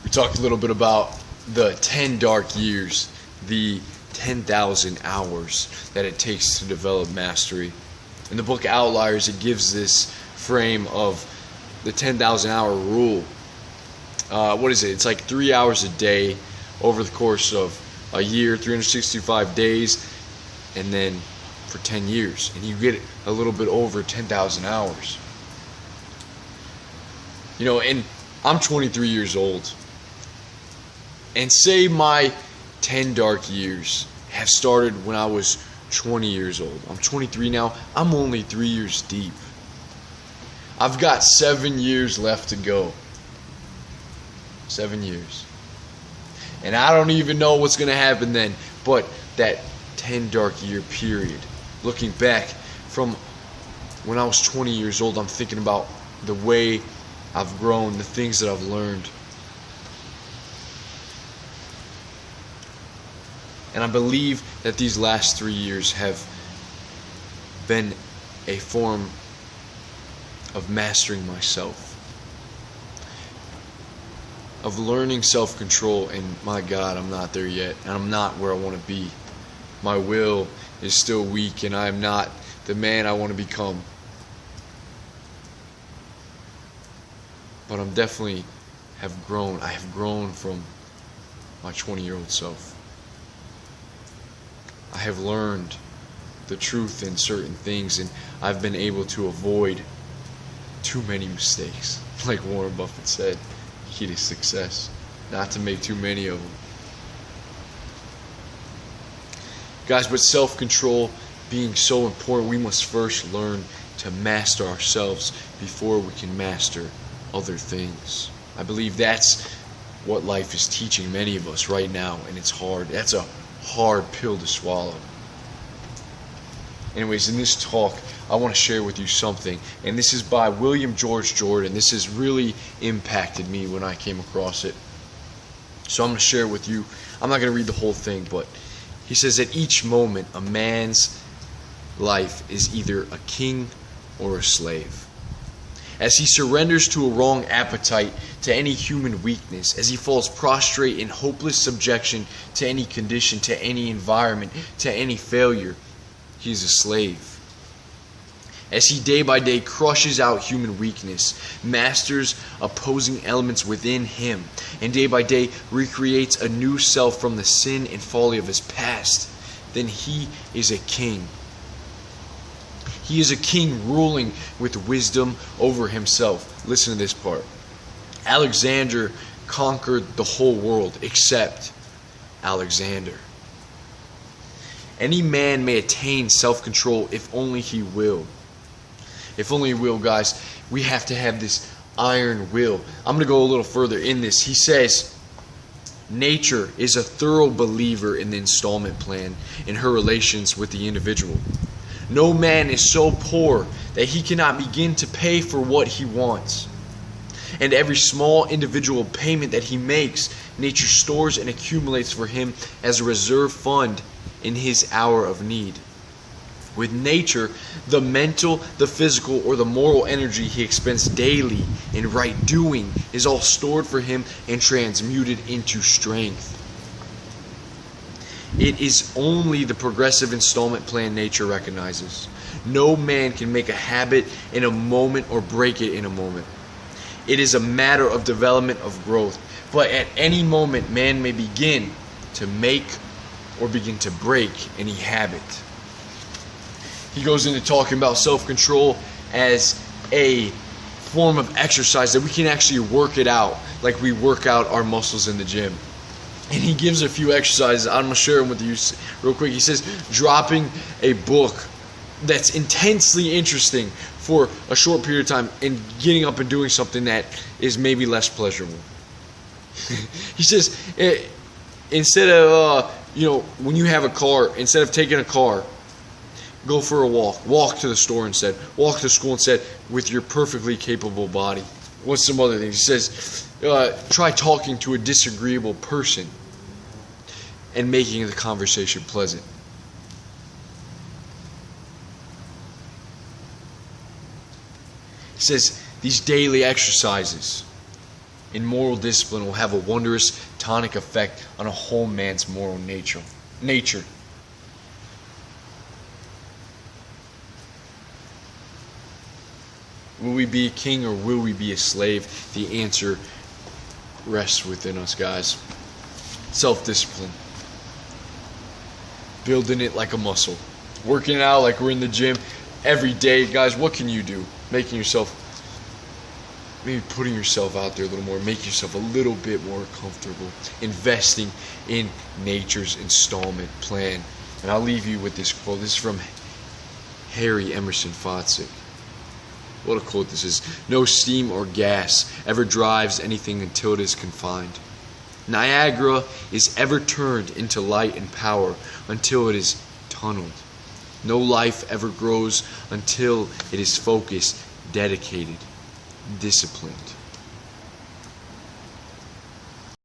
We talked a little bit about the 10 dark years, the 10,000 hours that it takes to develop mastery. In the book Outliers, it gives this frame of the 10,000 hour rule. What is it? It's like 3 hours a day over the course of a year, 365 days, and then for 10 years. And you get a little bit over 10,000 hours. You know, and I'm 23 years old. And say my 10 dark years have started when I was 20 years old. I'm 23 now. I'm only 3 years deep. I've got 7 years left to go. 7 years. And I don't even know what's going to happen then. But that 10 dark year period, looking back from when I was 20 years old, I'm thinking about the way I've grown, the things that I've learned. And I believe that these last 3 years have been a form of mastering myself, of learning self-control. And my God, I'm not there yet, and I'm not where I want to be. My will is still weak, and I am not the man I want to become. But I'm definitely have grown. I have grown from my 20-year-old self. I have learned the truth in certain things, and I've been able to avoid too many mistakes. Like Warren Buffett said, key to success, not to make too many of them. Guys, but self-control being so important, we must first learn to master ourselves before we can master other things. I believe that's what life is teaching many of us right now, and it's hard. That's a hard pill to swallow. Anyways, in this talk, I want to share with you something, and this is by William George Jordan. This has really impacted me when I came across it. So I'm going to share it with you. I'm not going to read the whole thing, but he says, at each moment, a man's life is either a king or a slave. As he surrenders to a wrong appetite, to any human weakness, as he falls prostrate in hopeless subjection to any condition, to any environment, to any failure, he is a slave. As he day by day crushes out human weakness, masters opposing elements within him, and day by day recreates a new self from the sin and folly of his past, then he is a king. He is a king ruling with wisdom over himself. Listen to this part. Alexander conquered the whole world except Alexander. Any man may attain self-control if only he will. If only he will, guys. We have to have this iron will. I'm going to go a little further in this. He says, nature is a thorough believer in the installment plan in her relations with the individual. No man is so poor that he cannot begin to pay for what he wants. And every small individual payment that he makes, nature stores and accumulates for him as a reserve fund in his hour of need. With nature, the mental, the physical, or the moral energy he expends daily in right doing is all stored for him and transmuted into strength. It is only the progressive installment plan nature recognizes. No man can make a habit in a moment or break it in a moment. It is a matter of development, of growth. But at any moment, man may begin to make or begin to break any habit. He goes into talking about self-control as a form of exercise that we can actually work it out like we work out our muscles in the gym. And he gives a few exercises. I'm going to share them with you real quick. He says dropping a book that's intensely interesting for a short period of time and getting up and doing something that is maybe less pleasurable. He says instead of, when you have a car, instead of taking a car, go for a walk. Walk to the store instead. Walk to school instead with your perfectly capable body. What's some other things? He says, try talking to a disagreeable person and making the conversation pleasant. He says, these daily exercises in moral discipline will have a wondrous tonic effect on a whole man's moral nature. Will we be a king or will we be a slave? The answer rests within us, guys. Self-discipline. Building it like a muscle. Working out like we're in the gym every day. Guys, what can you do? Maybe putting yourself out there a little more, make yourself a little bit more comfortable, investing in nature's installment plan. And I'll leave you with this quote. This is from Harry Emerson Fotzik. What a quote this is. No steam or gas ever drives anything until it is confined. Niagara is ever turned into light and power until it is tunneled. No life ever grows until it is focused, dedicated, disciplined.